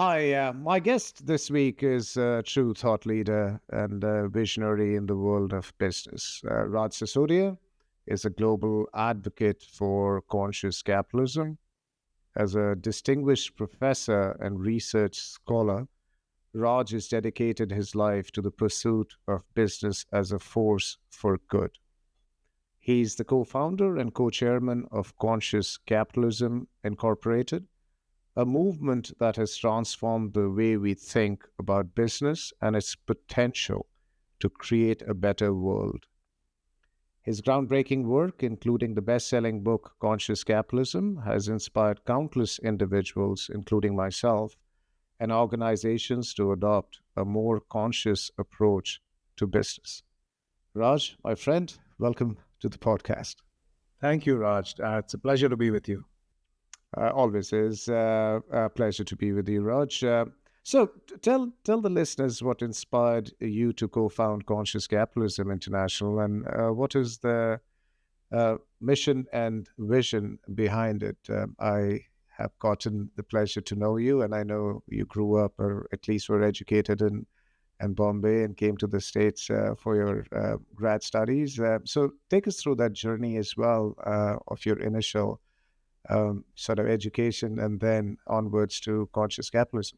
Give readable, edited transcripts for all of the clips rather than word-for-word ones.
Hi, my guest this week is a true thought leader and a visionary in the world of business. Raj Sisodia is a global advocate for conscious capitalism. As a distinguished professor and research scholar, Raj has dedicated his life to the pursuit of business as a force for good. He's the co founder and co chairman of Conscious Capitalism Incorporated, a movement that has transformed the way we think about business and its potential to create a better world. His groundbreaking work, including the best selling book Conscious Capitalism, has inspired countless individuals, including myself, and organizations to adopt a more conscious approach to business. Raj, my friend, welcome to the podcast. Thank you, Raj. It's a pleasure to be with you. Always is a pleasure to be with you, Raj. So tell the listeners what inspired you to co-found Conscious Capitalism International, and what is the mission and vision behind it. I have gotten the pleasure to know you, and I know you grew up, or at least were educated in Bombay, and came to the States for your grad studies. So take us through that journey as well of your initial sort of education and then onwards to conscious capitalism.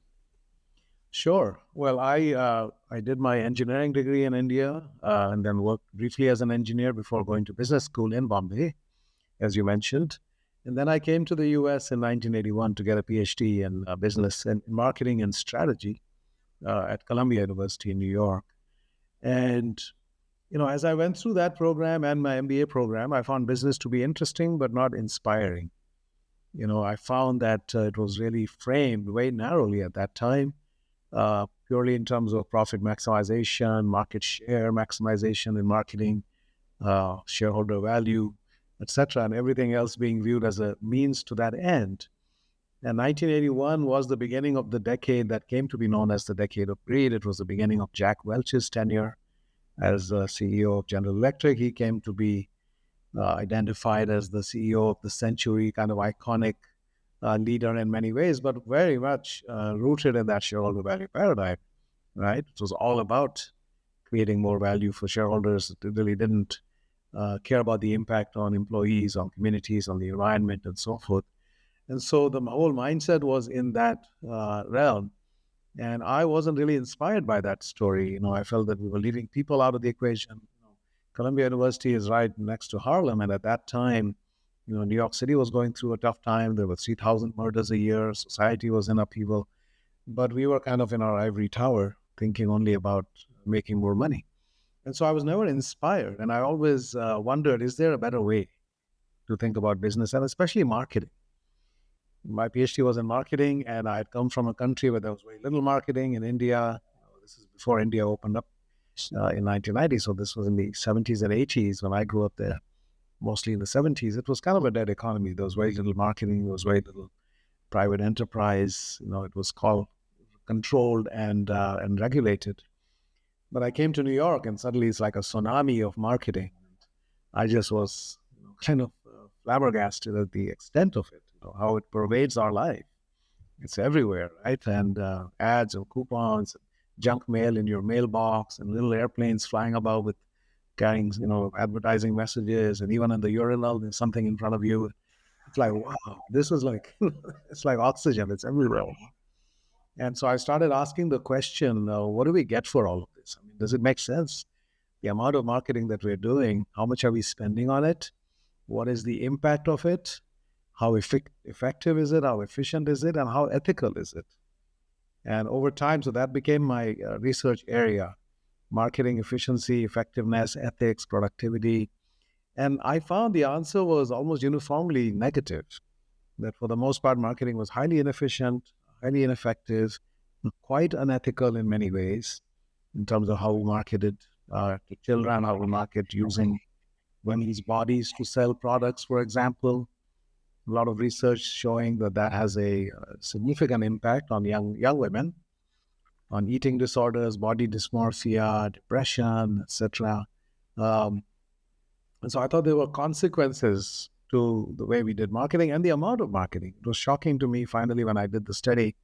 Sure. Well, I did my engineering degree in India and then worked briefly as an engineer before going to business school in Bombay, as you mentioned. And then I came to the US in 1981 to get a PhD in business and marketing and strategy at Columbia University in New York. And as I went through that program and my MBA program, I found business to be interesting but not inspiring. I found that it was really framed very narrowly at that time, purely in terms of profit maximization, market share maximization in marketing, shareholder value, etc., and everything else being viewed as a means to that end. And 1981 was the beginning of the decade that came to be known as the decade of greed. It was the beginning of Jack Welch's tenure as CEO of General Electric. He came to be identified as the CEO of the century, kind of iconic leader in many ways, but very much rooted in that shareholder value paradigm, right? It was all about creating more value for shareholders. It really didn't care about the impact on employees, on communities, on the environment, and so forth. And so the whole mindset was in that realm. And I wasn't really inspired by that story. I felt that we were leaving people out of the equation. Columbia University is right next to Harlem. And at that time, New York City was going through a tough time. There were 3,000 murders a year. Society was in upheaval. But we were kind of in our ivory tower, thinking only about making more money. And so I was never inspired. And I always wondered, is there a better way to think about business and especially marketing? My PhD was in marketing, and I had come from a country where there was very little marketing in India. This is before India opened up in 1990. So this was in the 70s and 80s when I grew up there, mostly in the 70s. It was kind of a dead economy. There was very little marketing. There was very little private enterprise. It was called controlled and regulated. But I came to New York, and suddenly it's like a tsunami of marketing. I just was kind of flabbergasted at the extent of it, how it pervades our life. It's everywhere, right? And ads and coupons, junk mail in your mailbox, and little airplanes flying about with carrying, advertising messages, and even in the urinal, there's something in front of you. It's like, wow, this is like, it's like oxygen. It's everywhere. And so I started asking the question, what do we get for all of this? I mean, does it make sense? The amount of marketing that we're doing, how much are we spending on it? What is the impact of it? How effective is it? How efficient is it? And how ethical is it? And over time, so that became my research area: marketing efficiency, effectiveness, ethics, productivity. And I found the answer was almost uniformly negative, that for the most part, marketing was highly inefficient, highly ineffective, quite unethical in many ways, in terms of how we marketed to children, how we market using women's bodies to sell products, for example. A lot of research showing that that has a significant impact on young women, on eating disorders, body dysmorphia, depression, etc. Um, and so I thought there were consequences to the way we did marketing and the amount of marketing. It was shocking to me finally when I did the study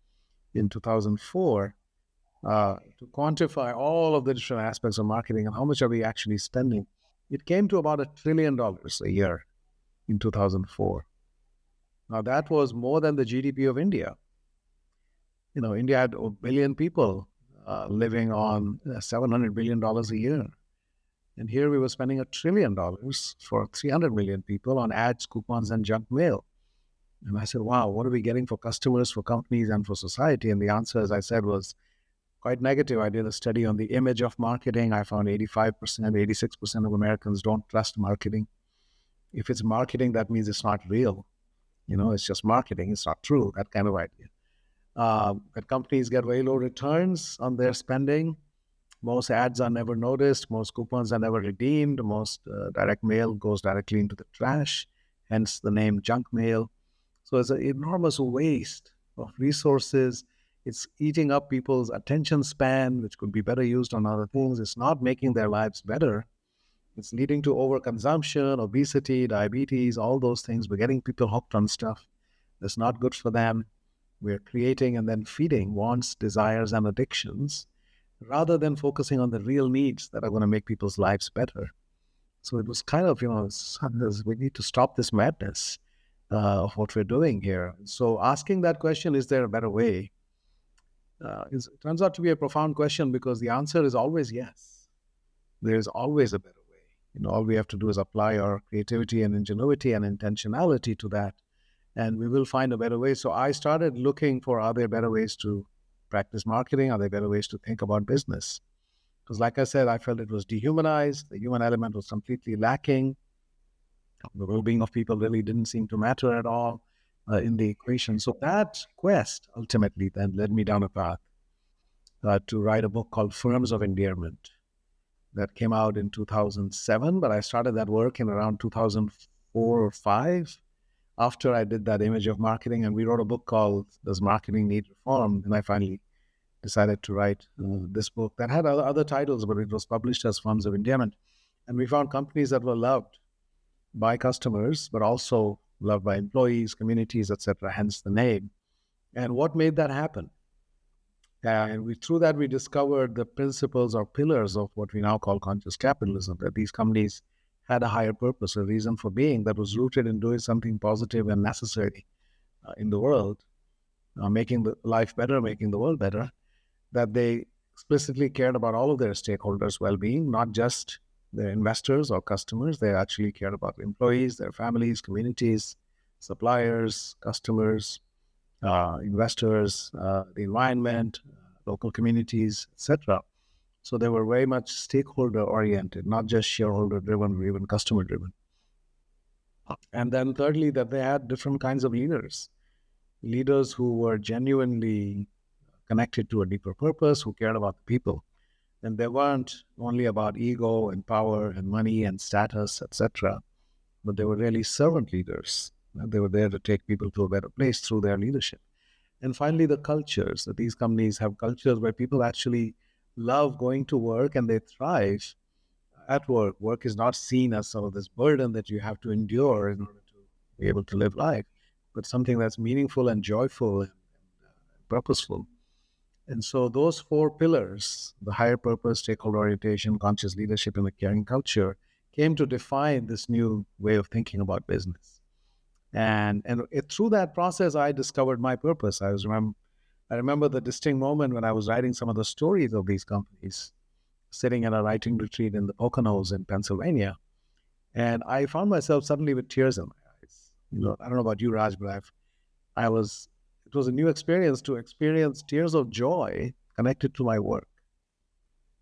in 2004 to quantify all of the different aspects of marketing and how much are we actually spending. It came to about $1 trillion a year in 2004. Now, that was more than the GDP of India. India had a billion people living on $700 billion a year. And here we were spending $1 trillion for 300 million people on ads, coupons, and junk mail. And I said, wow, what are we getting for customers, for companies, and for society? And the answer, as I said, was quite negative. I did a study on the image of marketing. I found 85%, 86% of Americans don't trust marketing. If it's marketing, that means it's not real. It's just marketing. It's not true, that kind of idea. That companies get very low returns on their spending. Most ads are never noticed. Most coupons are never redeemed. Most direct mail goes directly into the trash, hence the name junk mail. So it's an enormous waste of resources. It's eating up people's attention span, which could be better used on other things. It's not making their lives better. It's leading to overconsumption, obesity, diabetes, all those things. We're getting people hooked on stuff that's not good for them. We're creating and then feeding wants, desires, and addictions rather than focusing on the real needs that are going to make people's lives better. So it was kind of, we need to stop this madness of what we're doing here. So asking that question, is there a better way? It turns out to be a profound question because the answer is always yes. There's always a better way. All we have to do is apply our creativity and ingenuity and intentionality to that, and we will find a better way. So I started looking for, are there better ways to practice marketing? Are there better ways to think about business? Because like I said, I felt it was dehumanized. The human element was completely lacking. The well-being of people really didn't seem to matter at all in the equation. So that quest ultimately then led me down a path to write a book called Firms of Endearment that came out in 2007, but I started that work in around 2004 or 5 after I did that image of marketing, and we wrote a book called Does Marketing Need Reform? And I finally decided to write this book that had other titles, but it was published as Firms of Endearment. And we found companies that were loved by customers, but also loved by employees, communities, etc., hence the name. And what made that happen? And through that, we discovered the principles or pillars of what we now call conscious capitalism, that these companies had a higher purpose, a reason for being that was rooted in doing something positive and necessary in the world, making the life better, making the world better, that they explicitly cared about all of their stakeholders' well-being, not just their investors or customers. They actually cared about employees, their families, communities, suppliers, customers, investors, the environment, local communities, etc. So they were very much stakeholder oriented, not just shareholder driven or even customer driven. And then thirdly, that they had different kinds of leaders who were genuinely connected to a deeper purpose, who cared about the people. And they weren't only about ego and power and money and status, etc., but they were really servant leaders. They were there to take people to a better place through their leadership. And finally, the cultures, that these companies have cultures where people actually love going to work and they thrive at work. Work is not seen as sort of this burden that you have to endure in order to be able to live life, but something that's meaningful and joyful and purposeful. And so those 4 pillars, the higher purpose, stakeholder orientation, conscious leadership, and the caring culture, came to define this new way of thinking about business. And through that process, I discovered my purpose. I remember the distinct moment when I was writing some of the stories of these companies, sitting at a writing retreat in the Poconos in Pennsylvania. And I found myself suddenly with tears in my eyes. I don't know about you, Raj, but it was a new experience to experience tears of joy connected to my work.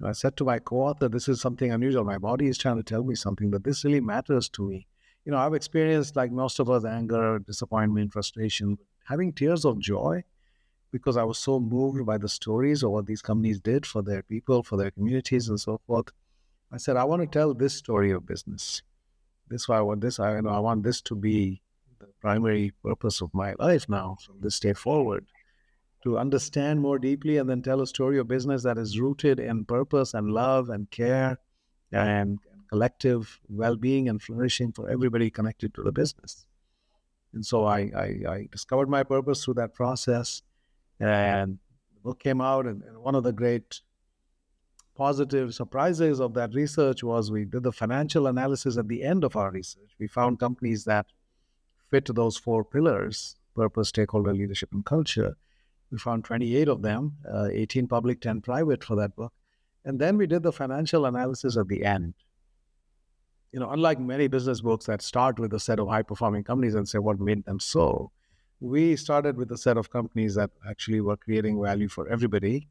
I said to my co-author, this is something unusual. My body is trying to tell me something, but this really matters to me. I've experienced, like most of us, anger, disappointment, frustration, having tears of joy because I was so moved by the stories of what these companies did for their people, for their communities, and so forth. I said, I want to tell this story of business. This is why I want this. I want this to be the primary purpose of my life now, from this day forward, to understand more deeply and then tell a story of business that is rooted in purpose and love and care and collective well-being and flourishing for everybody connected to the business. And so I discovered my purpose through that process. And the book came out, and one of the great positive surprises of that research was we did the financial analysis at the end of our research. We found companies that fit those four pillars: purpose, stakeholder, leadership, and culture. We found 28 of them, 18 public, 10 private for that book. And then we did the financial analysis at the end. Unlike many business books that start with a set of high performing companies and say what made them so, we started with a set of companies that actually were creating value for everybody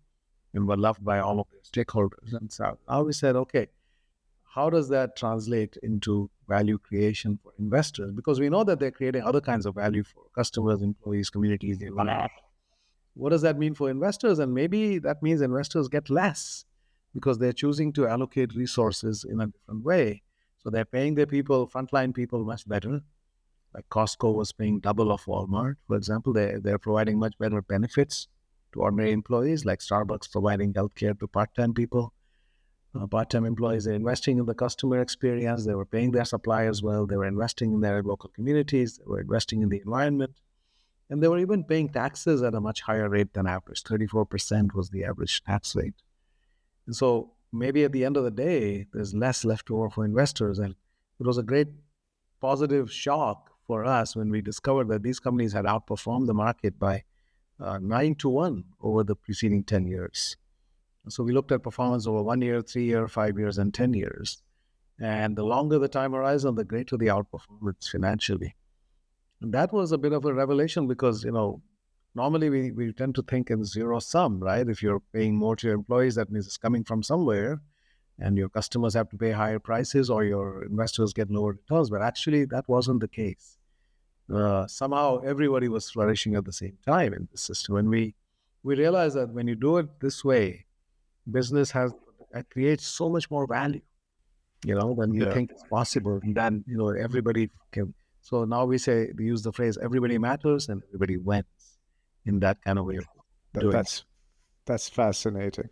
and were loved by all of their stakeholders. And so now we said, okay, how does that translate into value creation for investors? Because we know that they're creating other kinds of value for customers, employees, communities, the environment. What does that mean for investors? And maybe that means investors get less because they're choosing to allocate resources in a different way. So they're paying their people, frontline people, much better. Like Costco was paying double of Walmart, for example. They're providing much better benefits to ordinary employees, like Starbucks providing healthcare to part-time people. Part-time employees are investing in the customer experience. They were paying their suppliers well. They were investing in their local communities. They were investing in the environment. And they were even paying taxes at a much higher rate than average. 34% was the average tax rate. And so maybe at the end of the day, there's less left over for investors. And it was a great positive shock for us when we discovered that these companies had outperformed the market by 9-1 over the preceding 10 years. So we looked at performance over 1 year, 3 year, 5 years, and 10 years. And the longer the time horizon, the greater the outperformance financially. And that was a bit of a revelation because, normally we tend to think in zero sum, right? If you're paying more to your employees, that means it's coming from somewhere and your customers have to pay higher prices or your investors get lower returns. But actually, that wasn't the case. Somehow everybody was flourishing at the same time in the system. And we realized that when you do it this way, business creates so much more value, than you think is possible. And then, everybody can. So now we use the phrase, everybody matters and everybody wins in that kind of way of doing it. That's fascinating.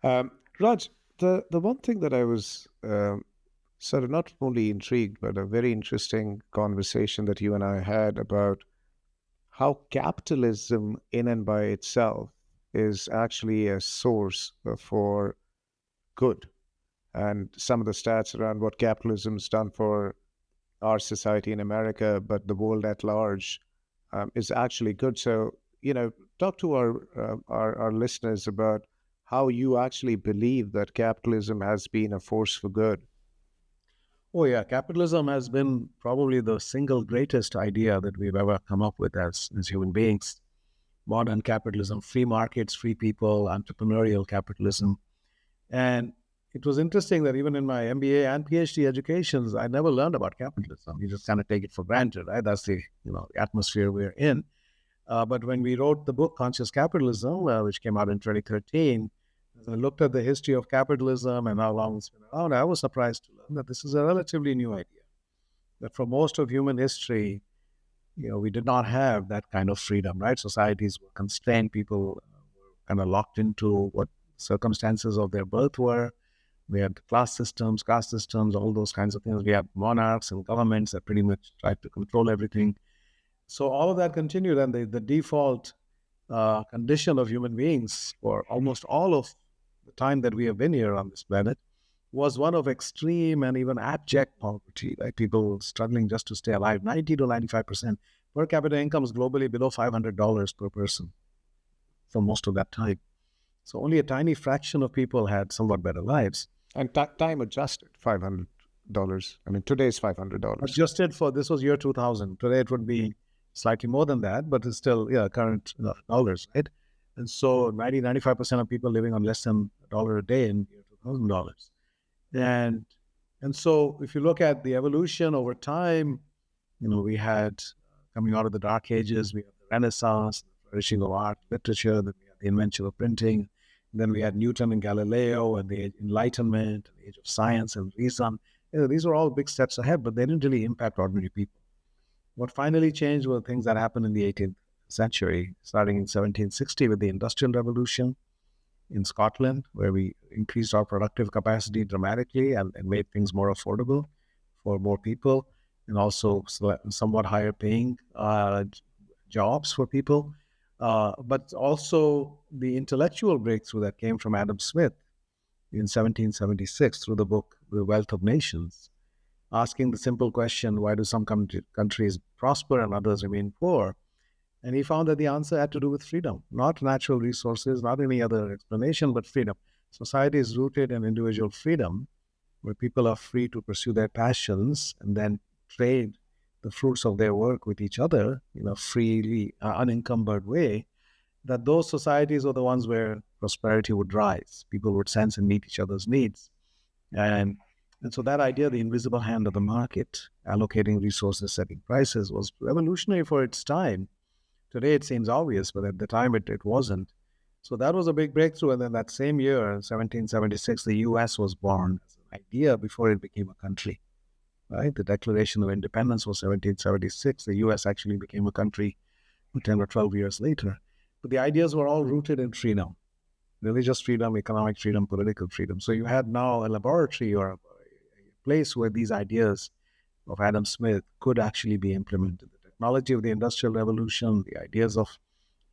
Raj, the one thing that I was sort of not only intrigued, but a very interesting conversation that you and I had about how capitalism in and by itself is actually a source for good. And some of the stats around what capitalism's done for our society in America, but the world at large, is actually good. So, talk to our listeners about how you actually believe that capitalism has been a force for good. Oh, yeah. Capitalism has been probably the single greatest idea that we've ever come up with as human beings. Modern capitalism, free markets, free people, entrepreneurial capitalism. And it was interesting that even in my MBA and PhD educations, I never learned about capitalism. You just kind of take it for granted, right? That's the atmosphere we're in. But when we wrote the book Conscious Capitalism, which came out in 2013, as I looked at the history of capitalism and how long it's been around, I was surprised to learn that this is a relatively new idea. That for most of human history, we did not have that kind of freedom, right? Societies were constrained. People were kind of locked into what circumstances of their birth were. We had class systems, caste systems, all those kinds of things. We had monarchs and governments that pretty much tried to control everything. So all of that continued, and the default condition of human beings for almost all of the time that we have been here on this planet was one of extreme and even abject poverty, like people struggling just to stay alive. 90 to 95% per capita income is globally below $500 per person for most of that time. So only a tiny fraction of people had somewhat better lives. And time adjusted, $500. I mean, today's $500. Adjusted for, this was year 2000. Today it would be slightly more than that, but it's still current dollars, right? And so 95% of people living on less than $1 a day in year $2000. And so if you look at the evolution over time, we had coming out of the Dark Ages, we had the Renaissance, the flourishing of art, literature, then we had the invention of printing, then we had Newton and Galileo and the Enlightenment, the age of science and reason. These were all big steps ahead, but they didn't really impact ordinary people. What finally changed were things that happened in the 18th century, starting in 1760 with the Industrial Revolution in Scotland, where we increased our productive capacity dramatically and made things more affordable for more people, and also somewhat higher paying jobs for people. but also the intellectual breakthrough that came from Adam Smith in 1776 through the book The Wealth of Nations, asking the simple question, why do some countries prosper and others remain poor? And he found that the answer had to do with freedom, not natural resources, not any other explanation, but freedom. Society is rooted in individual freedom, where people are free to pursue their passions and then trade the fruits of their work with each other in a freely, unencumbered way. That those societies are the ones where prosperity would rise. People would sense and meet each other's needs. And and so that idea, the invisible hand of the market, allocating resources, setting prices, was revolutionary for its time. Today it seems obvious, but at the time it wasn't. So that was a big breakthrough. And then that same year, 1776, the US was born as an idea before it became a country. Right? The Declaration of Independence was 1776. The US actually became a country 10 or 12 years later. But the ideas were all rooted in freedom, religious freedom, economic freedom, political freedom. So you had now a laboratory or a place where these ideas of Adam Smith could actually be implemented. The technology of the Industrial Revolution, the ideas of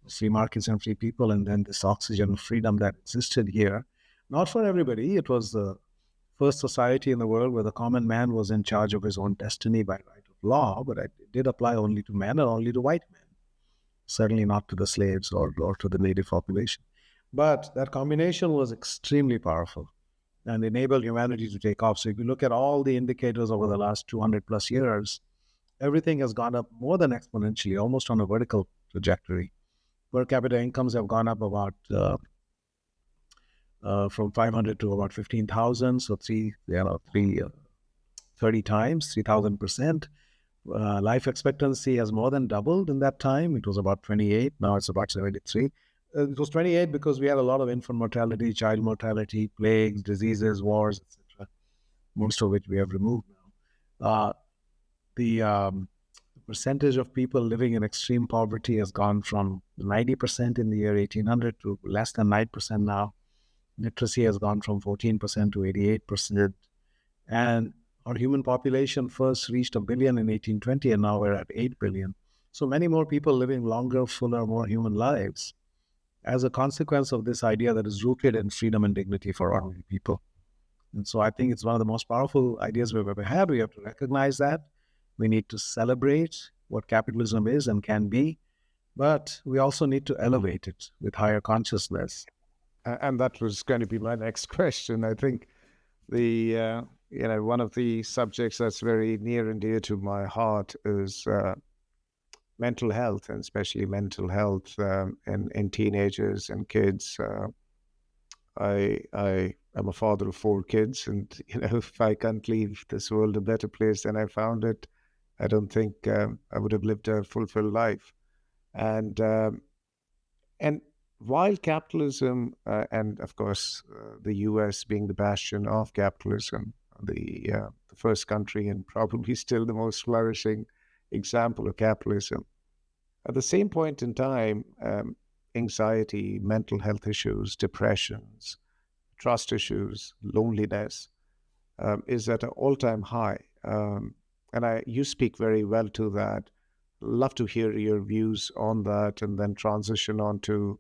free markets and free people, and then this oxygen of freedom that existed here. Not for everybody. It was the first society in the world where the common man was in charge of his own destiny by right of law, but it did apply only to men and only to white men, certainly not to the slaves or to the native population. But that combination was extremely powerful and enabled humanity to take off. So if you look at all the indicators over the last 200 plus years, everything has gone up more than exponentially, almost on a vertical trajectory. Per capita incomes have gone up about from 500 to about 15,000. So 30 times, 3,000%. Life expectancy has more than doubled in that time. It was about 28. Now it's about 73. It was 28 because we had a lot of infant mortality, child mortality, plagues, diseases, wars, etc. Most of which we have removed now. The percentage of people living in extreme poverty has gone from 90% in the year 1800 to less than 9% now. Literacy has gone from 14% to 88%. And our human population first reached a billion in 1820, and now we're at 8 billion. So many more people living longer, fuller, more human lives as a consequence of this idea that is rooted in freedom and dignity for ordinary people. And so I think it's one of the most powerful ideas we've ever had. We have to recognize that. We need to celebrate what capitalism is and can be, but we also need to elevate it with higher consciousness. And that was going to be my next question. I think the one of the subjects that's very near and dear to my heart is mental health, and especially mental health in teenagers and kids. I am a father of 4 kids, and if I can't leave this world a better place than I found it, I don't think I would have lived a fulfilled life. And and while capitalism, and of course the U.S. being the bastion of capitalism, the first country and probably still the most flourishing example of capitalism, at the same point in time, anxiety, mental health issues, depressions, trust issues, loneliness is at an all-time high. You speak very well to that. Love to hear your views on that, and then transition on to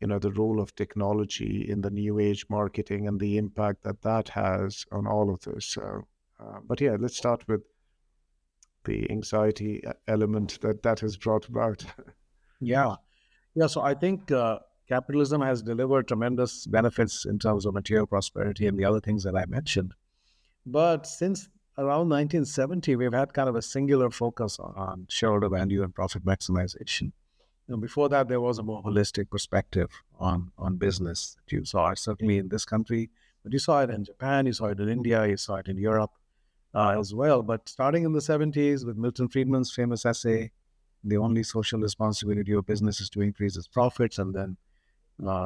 the role of technology in the new age marketing and the impact that that has on all of this. But yeah, let's start with the anxiety element that has brought about. Yeah. Yeah. So I think capitalism has delivered tremendous benefits in terms of material prosperity and the other things that I mentioned. But since around 1970, we've had kind of a singular focus on shareholder value and profit maximization. Before that, there was a more holistic perspective on business that you saw certainly in this country, but you saw it in Japan, you saw it in India, you saw it in Europe as well. But starting in the 70s with Milton Friedman's famous essay, "The only social responsibility of business is to increase its profits," and then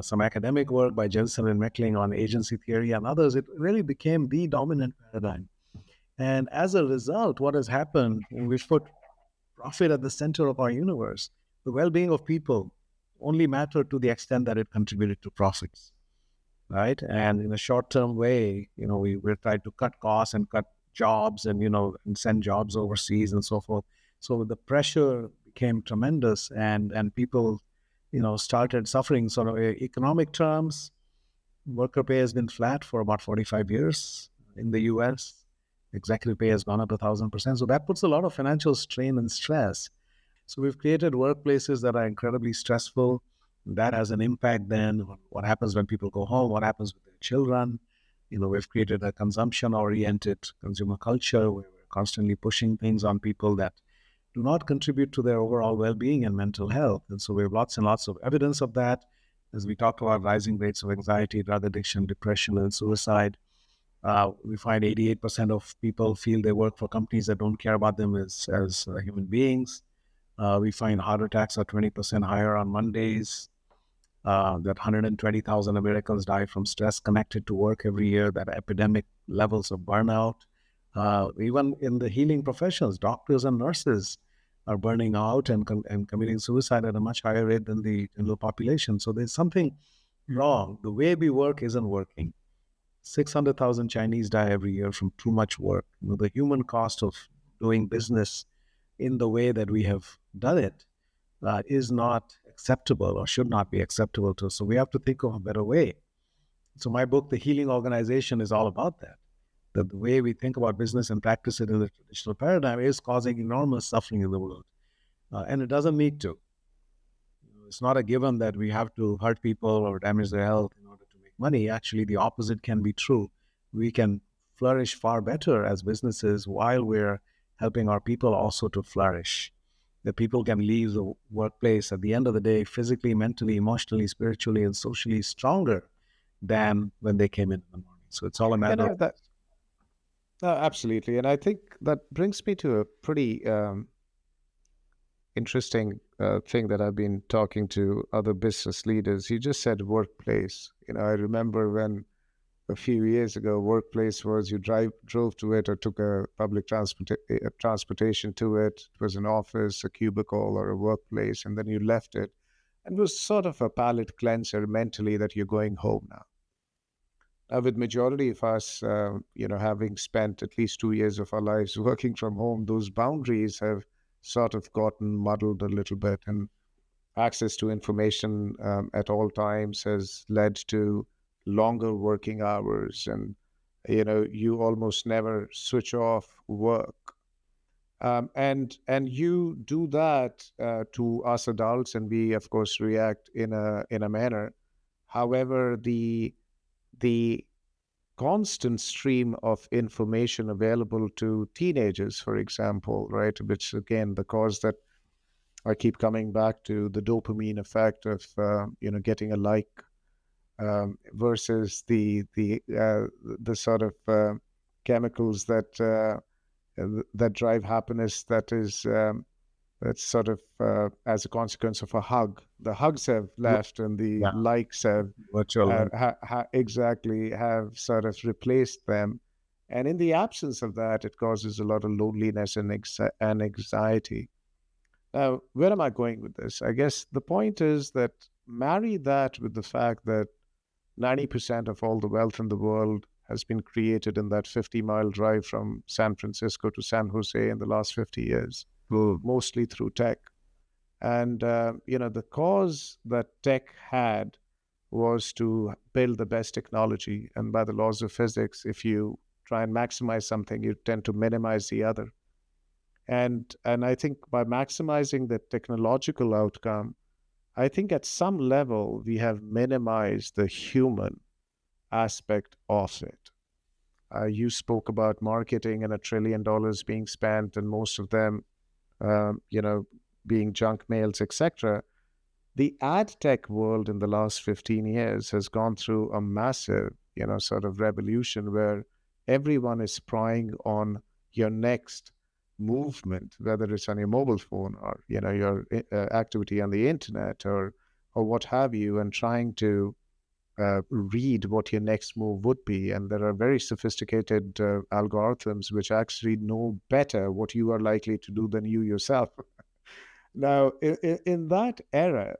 some academic work by Jensen and Meckling on agency theory and others, it really became the dominant paradigm. And as a result, what has happened, we've put profit at the center of our universe. The well-being of people only mattered to the extent that it contributed to profits, right? And in a short-term way, we tried to cut costs and cut jobs and, and send jobs overseas and so forth. So the pressure became tremendous, and people started suffering. Sort of economic terms, worker pay has been flat for about 45 years in the US. Executive pay has gone up 1,000%. So that puts a lot of financial strain and stress. So we've created workplaces that are incredibly stressful. That has an impact then on what happens when people go home, what happens with their children. We've created a consumption-oriented consumer culture where we're constantly pushing things on people that do not contribute to their overall well-being and mental health. And so we have lots and lots of evidence of that. As we talk about rising rates of anxiety, drug addiction, depression, and suicide, we find 88% of people feel they work for companies that don't care about them as human beings. We find heart attacks are 20% higher on Mondays, that 120,000 Americans die from stress connected to work every year, that epidemic levels of burnout. Even in the healing professions, doctors and nurses are burning out and committing suicide at a much higher rate than the general population. So there's something wrong. The way we work isn't working. 600,000 Chinese die every year from too much work. The human cost of doing business in the way that we have done it is not acceptable or should not be acceptable to us. So we have to think of a better way. So my book, The Healing Organization, is all about that. That the way we think about business and practice it in the traditional paradigm is causing enormous suffering in the world. And it doesn't need to. It's not a given that we have to hurt people or damage their health in order to make money. Actually, the opposite can be true. We can flourish far better as businesses while we're helping our people also to flourish. That people can leave the workplace at the end of the day physically, mentally, emotionally, spiritually, and socially stronger than when they came in the morning. So it's all a matter of that absolutely, and I think that brings me to a pretty interesting thing that I've been talking to other business leaders. You just said workplace. I remember when a few years ago, workplace was you drove to it or took a public transportation to it. It was an office, a cubicle, or a workplace, and then you left it. And it was sort of a palate cleanser mentally that you're going home now. With majority of us, having spent at least 2 years of our lives working from home, those boundaries have sort of gotten muddled a little bit, and access to information at all times has led to longer working hours, and you almost never switch off work. And you do that to us adults, and we of course react in a manner. However, the constant stream of information available to teenagers, for example, right, which again the cause that I keep coming back to, the dopamine effect of getting a like, versus the sort of chemicals that drive happiness, that's sort of as a consequence of a hug. The hugs have left, and the likes have exactly have sort of replaced them. And in the absence of that, it causes a lot of loneliness and anxiety. Now, where am I going with this? I guess the point is that marry that with the fact that 90% of all the wealth in the world has been created in that 50-mile drive from San Francisco to San Jose in the last 50 years, mostly through tech. And, the cause that tech had was to build the best technology. And by the laws of physics, if you try and maximize something, you tend to minimize the other. And I think by maximizing the technological outcome, I think at some level we have minimized the human aspect of it. You spoke about marketing and $1 trillion being spent, and most of them, being junk mails, etc. The ad tech world in the last 15 years has gone through a massive, sort of revolution where everyone is spying on your next movement, whether it's on your mobile phone or your activity on the internet or what have you, and trying to read what your next move would be. And there are very sophisticated algorithms which actually know better what you are likely to do than you yourself. Now, in that era,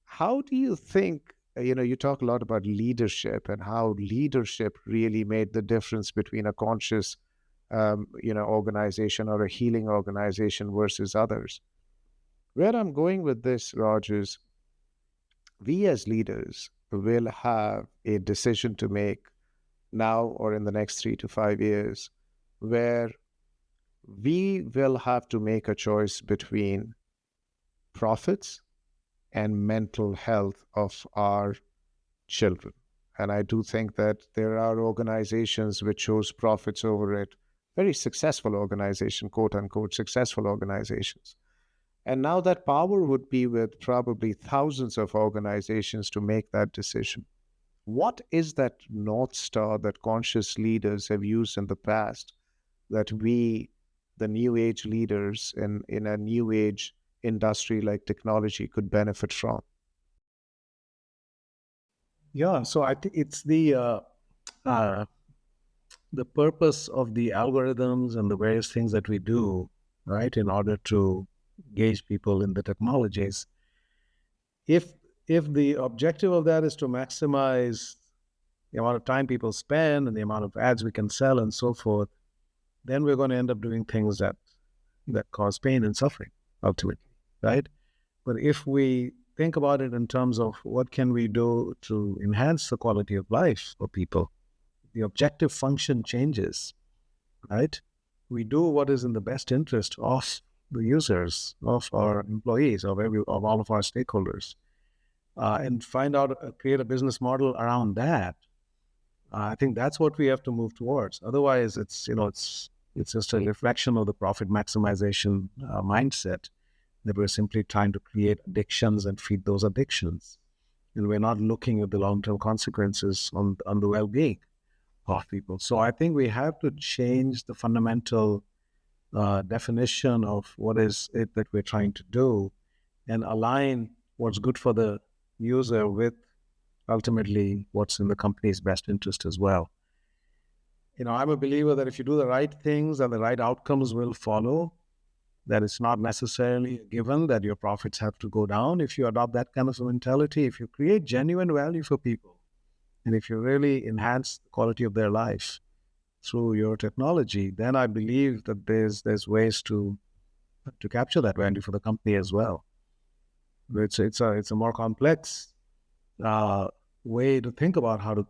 how do you think, you talk a lot about leadership and how leadership really made the difference between a conscious, organization or a healing organization versus others. Where I'm going with this, Raj, is we as leaders will have a decision to make now or in the next 3 to 5 years where we will have to make a choice between profits and mental health of our children. And I do think that there are organizations which chose profits over it, very successful organization, quote unquote, successful organizations. And now that power would be with probably thousands of organizations to make that decision. What is that North Star that conscious leaders have used in the past that we, the new age leaders in a new age industry like technology, could benefit from? Yeah, so I think it's uh, the purpose of the algorithms and the various things that we do, right, in order to gauge people in the technologies. If if the objective of that is to maximize the amount of time people spend and the amount of ads we can sell and so forth, then we're going to end up doing things that cause pain and suffering ultimately, right? But if we think about it in terms of what can we do to enhance the quality of life for people, the objective function changes, right? We do what is in the best interest of the users, of our employees, of all of our stakeholders, and find out, create a business model around that. I think that's what we have to move towards. Otherwise, it's just a reflection of the profit maximization mindset that we're simply trying to create addictions and feed those addictions, and we're not looking at the long-term consequences on the well-being of people. So I think we have to change the fundamental definition of what is it that we're trying to do and align what's good for the user with ultimately what's in the company's best interest as well. I'm a believer that if you do the right things and the right outcomes will follow, that it's not necessarily a given that your profits have to go down. If you adopt that kind of a mentality, if you create genuine value for people, and if you really enhance the quality of their life through your technology, then I believe that there's ways to capture that value for the company as well. It's a more complex uh, way to think about how to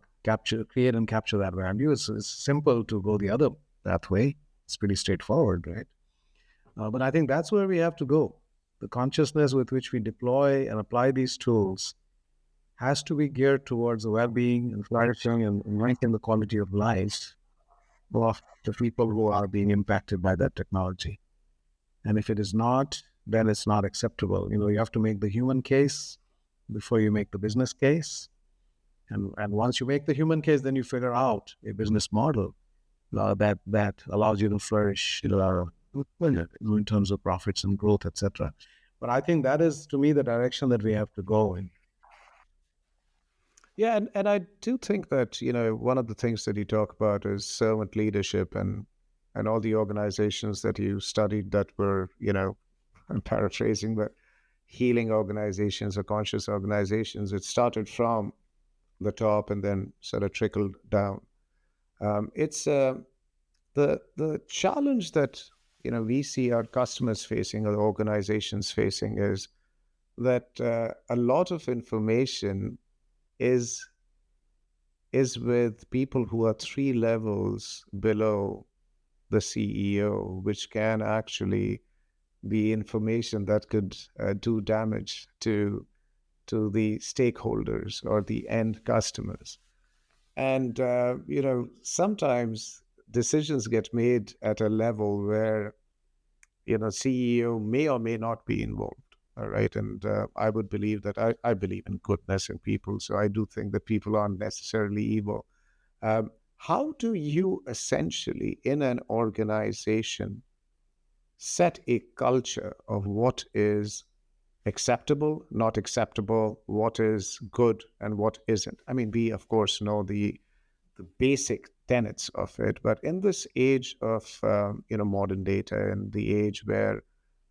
create and capture that value. It's simple to go the other pathway. It's pretty straightforward, right? But I think that's where we have to go. The consciousness with which we deploy and apply these tools has to be geared towards the well-being and flourishing and enhancing the quality of life of the people who are being impacted by that technology. And if it is not, then it's not acceptable. You have to make the human case before you make the business case. And once you make the human case, then you figure out a business model that allows you to flourish in terms of profits and growth, etc. But I think that is, to me, the direction that we have to go in. Yeah, and I do think that, one of the things that you talk about is servant leadership and all the organizations that you studied that were, I'm paraphrasing, but healing organizations or conscious organizations. It started from the top and then sort of trickled down. It's the challenge that we see our customers facing or organizations facing is that a lot of information is is with people who are 3 levels below the CEO, which can actually be information that could do damage to the stakeholders or the end customers. And sometimes decisions get made at a level where CEO may or may not be involved. All right. And I would believe that I believe in goodness in people. So I do think that people aren't necessarily evil. How do you essentially, in an organization, set a culture of what is acceptable, not acceptable, what is good and what isn't? I mean, we of course know the basic tenets of it, but in this age of modern data and the age where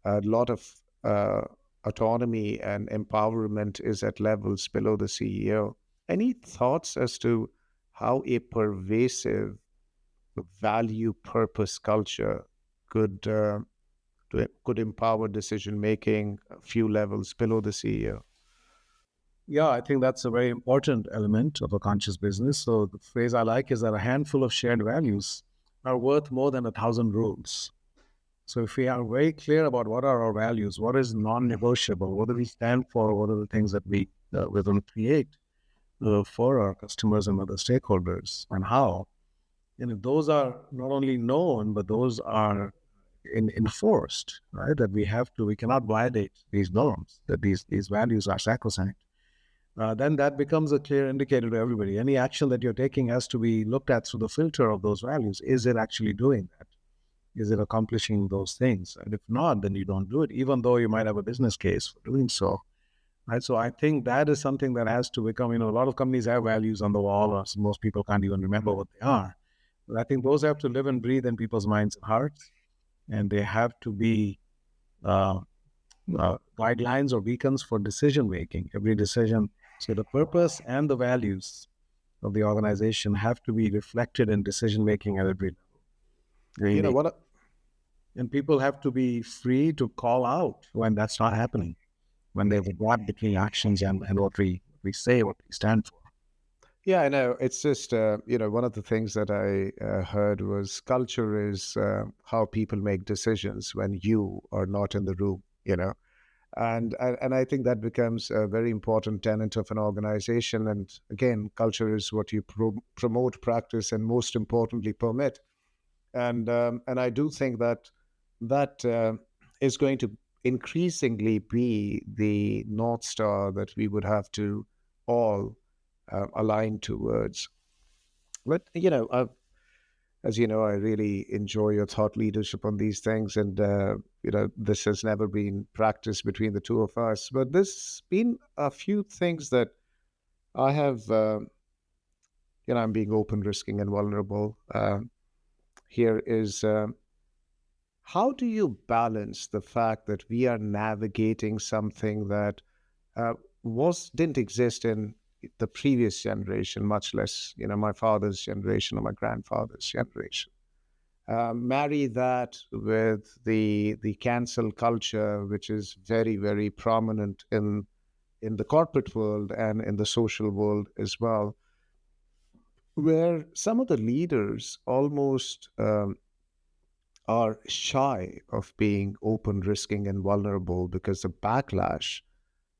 a lot of uh, autonomy and empowerment is at levels below the CEO, any thoughts as to how a pervasive value purpose culture could could empower decision making a few levels below the CEO? Yeah, I think that's a very important element of a conscious business. So the phrase I like is that a handful of shared values are worth more than 1,000 rules. So if we are very clear about what are our values, what is non-negotiable, what do we stand for, what are the things that we're going to create for our customers and other stakeholders, and how, and if those are not only known but those are enforced, right? That we cannot violate these norms, that these values are sacrosanct. Then that becomes a clear indicator to everybody. Any action that you're taking has to be looked at through the filter of those values. Is it actually doing that? Is it accomplishing those things? And if not, then you don't do it, even though you might have a business case for doing so. Right. So I think that is something that has to become, a lot of companies have values on the wall, or most people can't even remember what they are. But I think those have to live and breathe in people's minds and hearts, and they have to be uh, guidelines or beacons for decision making. Every decision. So the purpose and the values of the organization have to be reflected in decision making at every level. You know Really. what? And people have to be free to call out when that's not happening, when there's a gap between actions and what we say, what we stand for. Yeah, I know. It's just, one of the things that I heard was culture is how people make decisions when you are not in the room, and I think that becomes a very important tenet of an organization. And again, culture is what you promote, practice, and most importantly, permit. And I do think that that is going to increasingly be the North Star that we would have to all align towards. But as you know, I really enjoy your thought leadership on these things, and this has never been practiced between the two of us. But there's been a few things that I have. I'm being open, risking, and vulnerable. Here is how do you balance the fact that we are navigating something that was didn't exist in the previous generation, much less my father's generation or my grandfather's generation. Marry that with the cancel culture, which is very very prominent in the corporate world and in the social world as well, where some of the leaders almost are shy of being open, risking, and vulnerable because the backlash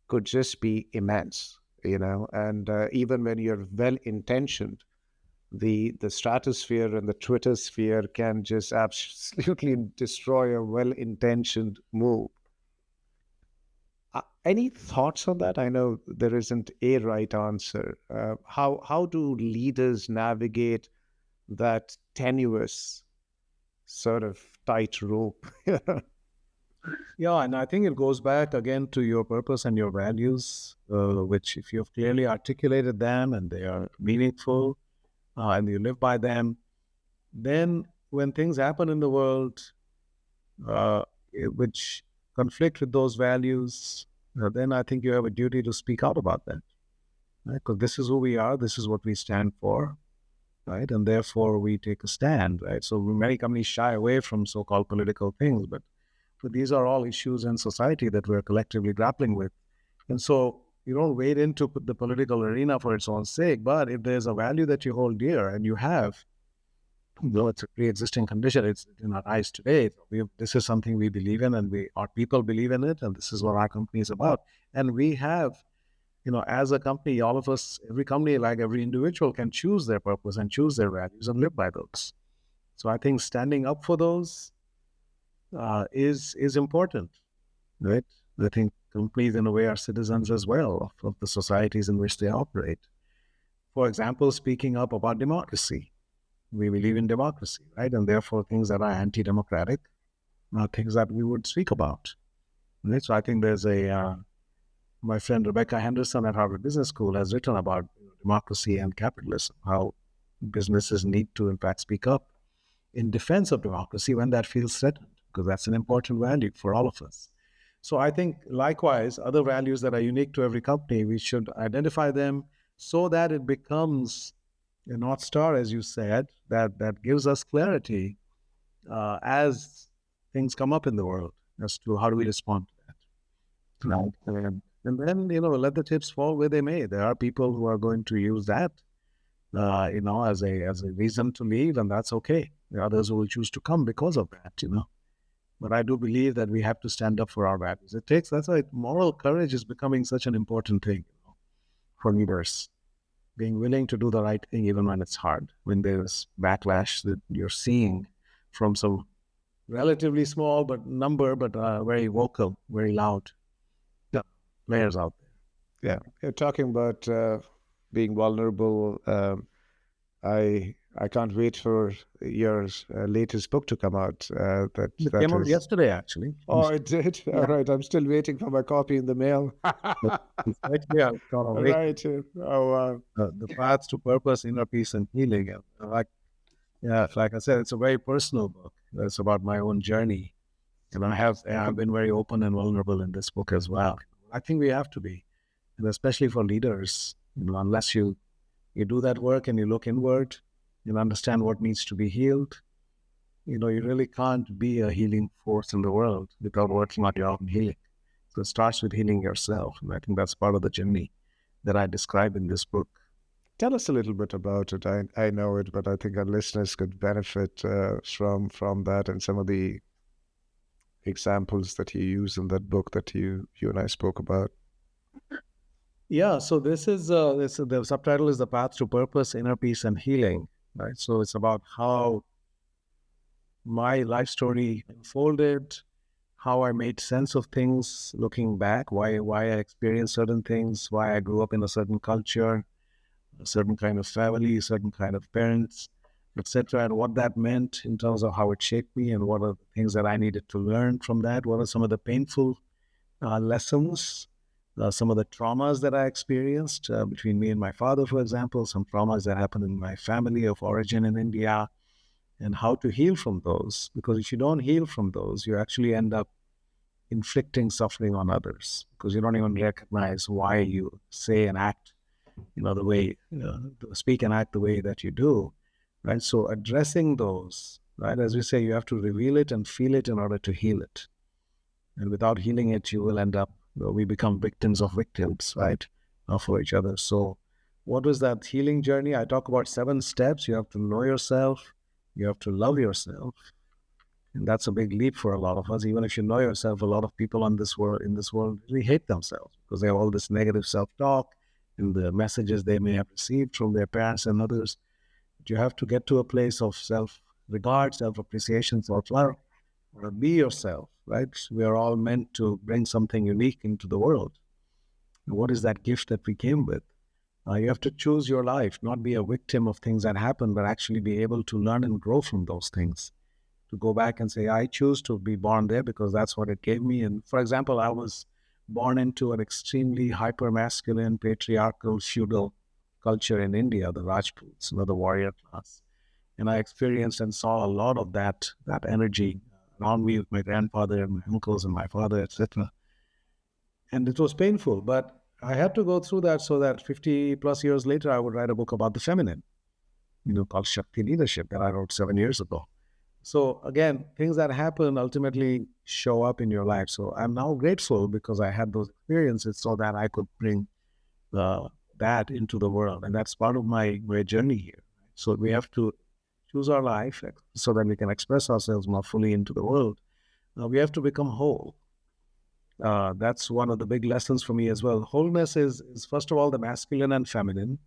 could just be immense, and even when you're well intentioned, the stratosphere and the Twitter sphere can just absolutely destroy a well intentioned move. Any thoughts on that? I know there isn't a right answer. How do leaders navigate that tenuous sort of tightrope? Yeah, and I think it goes back again to your purpose and your values, which if you've clearly articulated them and they are meaningful and you live by them, then when things happen in the world which conflict with those values, then I think you have a duty to speak out about that, right? Because this is who we are, this is what we stand for, right? And therefore we take a stand, right? So many companies shy away from so-called political things, but these are all issues in society that we're collectively grappling with. And so you don't wade into the political arena for its own sake, but if there's a value that you hold dear and you have, though it's a pre-existing condition, it's in our eyes today. This is something we believe in, and our people believe in it, and this is what our company is about. And we have, as a company, all of us, every company, like every individual, can choose their purpose and choose their values and live by those. So I think standing up for those is important, right? I think companies, in a way, are citizens as well of the societies in which they operate. For example, speaking up about democracy. We believe in democracy, right? And therefore, things that are anti-democratic are things that we would speak about, right? So I think there's my friend Rebecca Henderson at Harvard Business School has written about democracy and capitalism, how businesses need to, in fact, speak up in defense of democracy when that feels threatened, because that's an important value for all of us. So I think, likewise, other values that are unique to every company, we should identify them so that it becomes a North Star, as you said, that gives us clarity as things come up in the world as to how do we respond to that. Right. And then, let the chips fall where they may. There are people who are going to use that, as a reason to leave, and that's okay. There are others who will choose to come because of that. But I do believe that we have to stand up for our values. That's why moral courage is becoming such an important thing for leaders. Being willing to do the right thing even when it's hard, when there's backlash that you're seeing from some relatively small but very vocal, very loud players out Yeah, you're talking about being vulnerable. I can't wait for your latest book to come out. there. It That came out is. yesterday, actually. Oh, it did. All Yeah. right, I'm still waiting for my copy in the mail. It's actually called All Awaken, right. Oh, wow. the path to purpose, inner peace, and healing. And like I said, it's a very personal book. It's about my own journey. And I've been very open and vulnerable in this book as well. I think we have to be, and especially for leaders, unless you do that work and you look inward and understand what needs to be healed, you really can't be a healing force in the world without working on your own healing. So it starts with healing yourself. And I think that's part of the journey that I describe in this book. Tell us a little bit about it. I know it, but I think our listeners could benefit from that and some of the examples that you use in that book that you and I spoke about. Yeah, so the subtitle is The Path to Purpose, Inner Peace, and Healing, right? So it's about how my life story unfolded, how I made sense of things looking back, why I experienced certain things, why I grew up in a certain culture, a certain kind of family, a certain kind of parents, etc., and what that meant in terms of how it shaped me, and what are the things that I needed to learn from that. What are some of the painful lessons, some of the traumas that I experienced between me and my father, for example, some traumas that happened in my family of origin in India, and how to heal from those. Because if you don't heal from those, you actually end up inflicting suffering on others because you don't even recognize why you say and act, the way, speak and act the way that you do, right? So addressing those, right, as we say, you have to reveal it and feel it in order to heal it. And without healing it, you will end up, we become victims of victims, right, for each other. So what was that healing journey? I talk about 7 steps. You have to know yourself. You have to love yourself. And that's a big leap for a lot of us. Even if you know yourself, a lot of people in this world really hate themselves because they have all this negative self-talk and the messages they may have received from their parents and others. But you have to get to a place of self-regard, self-appreciation, self-love. Be yourself, right? We are all meant to bring something unique into the world. And what is that gift that we came with? You have to choose your life, not be a victim of things that happen, but actually be able to learn and grow from those things. To go back and say, I choose to be born there because that's what it gave me. And for example, I was born into an extremely hyper-masculine, patriarchal, feudal culture in India, the Rajputs, the warrior class. And I experienced and saw a lot of that energy around me with my grandfather and my uncles and my father, etc. And it was painful, but I had to go through that so that 50 plus years later, I would write a book about the feminine, called Shakti Leadership that I wrote 7 years ago. So again, things that happen ultimately show up in your life. So I'm now grateful because I had those experiences so that I could bring that into the world. And that's part of my journey here. So we have to choose our life so that we can express ourselves more fully into the world. We have to become whole. That's one of the big lessons for me as well. Wholeness is first of all, the masculine and feminine.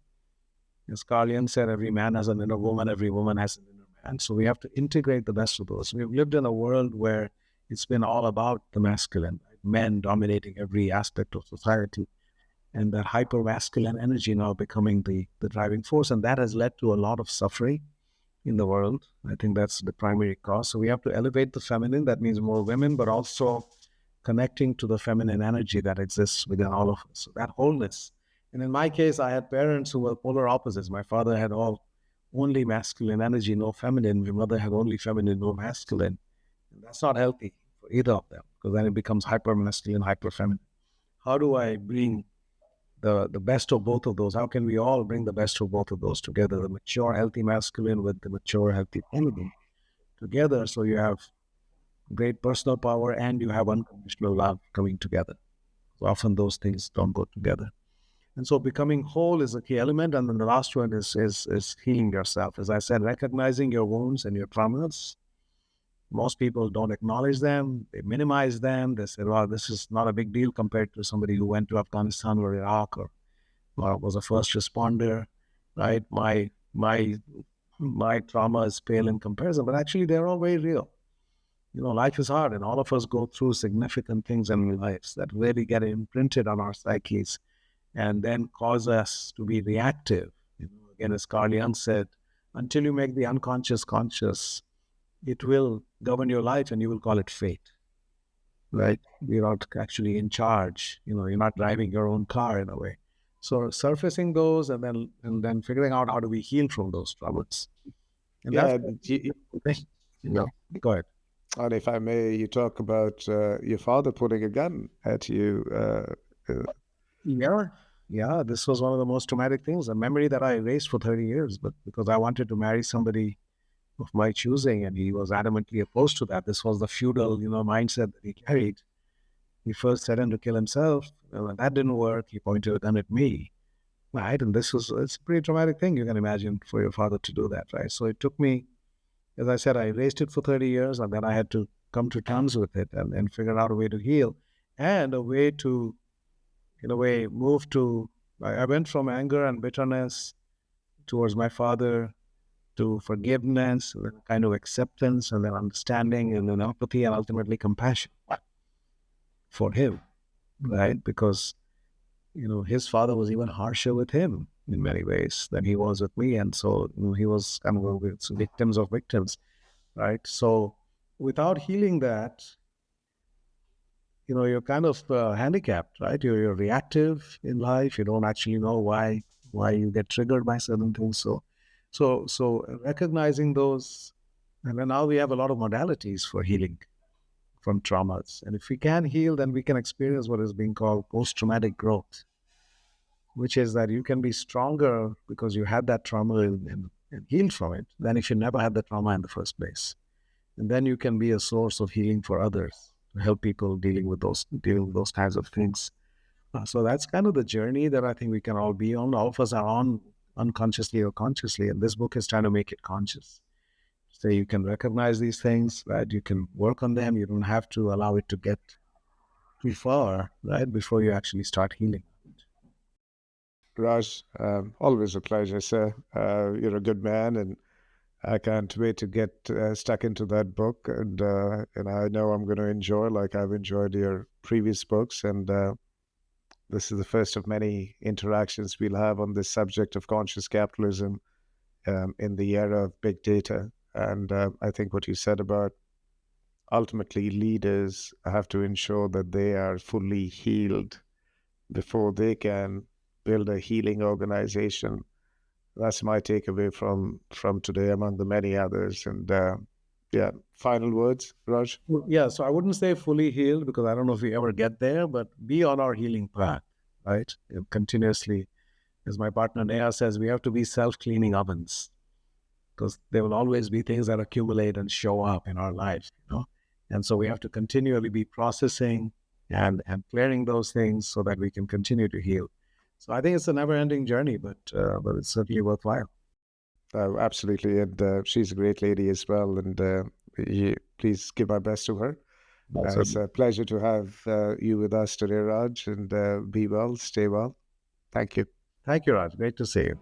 As Carl Jung said, every man has an inner woman, every woman has an inner man. So we have to integrate the best of those. We've lived in a world where it's been all about the masculine, right? Men dominating every aspect of society, and that hyper masculine energy now becoming the driving force. And that has led to a lot of suffering in the world. I think that's the primary cause. So we have to elevate the feminine. That means more women, but also connecting to the feminine energy that exists within all of us. So that wholeness. And in my case, I had parents who were polar opposites. My father had only masculine energy, no feminine. My mother had only feminine, no masculine. And that's not healthy for either of them because then it becomes hyper masculine, hyper feminine. How do I bring the best of both of those? How can we all bring the best of both of those together? The mature, healthy masculine with the mature, healthy feminine together. So you have great personal power and you have unconditional love coming together. Often those things don't go together. And so becoming whole is a key element. And then the last one is healing yourself. As I said, recognizing your wounds and your traumas. Most people don't acknowledge them. They minimize them. They say, well, this is not a big deal compared to somebody who went to Afghanistan or Iraq or was a first responder, right? My trauma is pale in comparison, but actually they're all very real. Life is hard, and all of us go through significant things in our lives that really get imprinted on our psyches and then cause us to be reactive. Again, as Carl Jung said, until you make the unconscious conscious, it will govern your life and you will call it fate, right? You're not actually in charge. You're not driving your own car in a way. So surfacing those and then figuring out how do we heal from those troubles. And that's, Yeah, go ahead. and if I may, you talk about your father putting a gun at you. Yeah, this was one of the most traumatic things, a memory that I erased for 30 years, but because I wanted to marry somebody of my choosing, and he was adamantly opposed to that. This was the feudal, mindset that he carried. He first threatened to kill himself. When that didn't work, he pointed a gun at me, right? And it's a pretty traumatic thing, you can imagine, for your father to do that, right? So it took me, as I said, I erased it for 30 years, and then I had to come to terms with it and figure out a way to heal and a way to, in a way, move to, I went from anger and bitterness towards my father to forgiveness, and then kind of acceptance, and then understanding, and then empathy, and ultimately compassion for him, right? Because, his father was even harsher with him in many ways than he was with me. And so he was kind of victims of victims, right? So without healing that, you're kind of handicapped, right? You're reactive in life. You don't actually know why you get triggered by certain things. So recognizing those, and then now we have a lot of modalities for healing from traumas. And if we can heal, then we can experience what is being called post-traumatic growth, which is that you can be stronger because you had that trauma and healed from it than if you never had the trauma in the first place. And then you can be a source of healing for others, to help people dealing with those kinds of things. So that's kind of the journey that I think we can all be on. All of us are on, unconsciously or consciously, and this book is trying to make it conscious. So you can recognize these things, right? You can work on them. You don't have to allow it to get too far, right, before you actually start healing. Raj, always a pleasure, sir. You're a good man, and I can't wait to get stuck into that book. And I know I'm going to enjoy, like I've enjoyed your previous books. And this is the first of many interactions we'll have on this subject of conscious capitalism in the era of big data. And I think what you said about ultimately leaders have to ensure that they are fully healed before they can build a healing organization. That's my takeaway from today, among the many others. And yeah, final words, Raj. Yeah, so I wouldn't say fully healed because I don't know if we ever get there, but be on our healing path, right? Continuously, as my partner Neha says, we have to be self-cleaning ovens because there will always be things that accumulate and show up in our life, And so we have to continually be processing and clearing those things so that we can continue to heal. So I think it's a never-ending journey, but it's certainly worthwhile. Absolutely. And she's a great lady as well. And please give my best to her. It's a pleasure to have you with us today, Raj. And be well, stay well. Thank you. Thank you, Raj. Great to see you.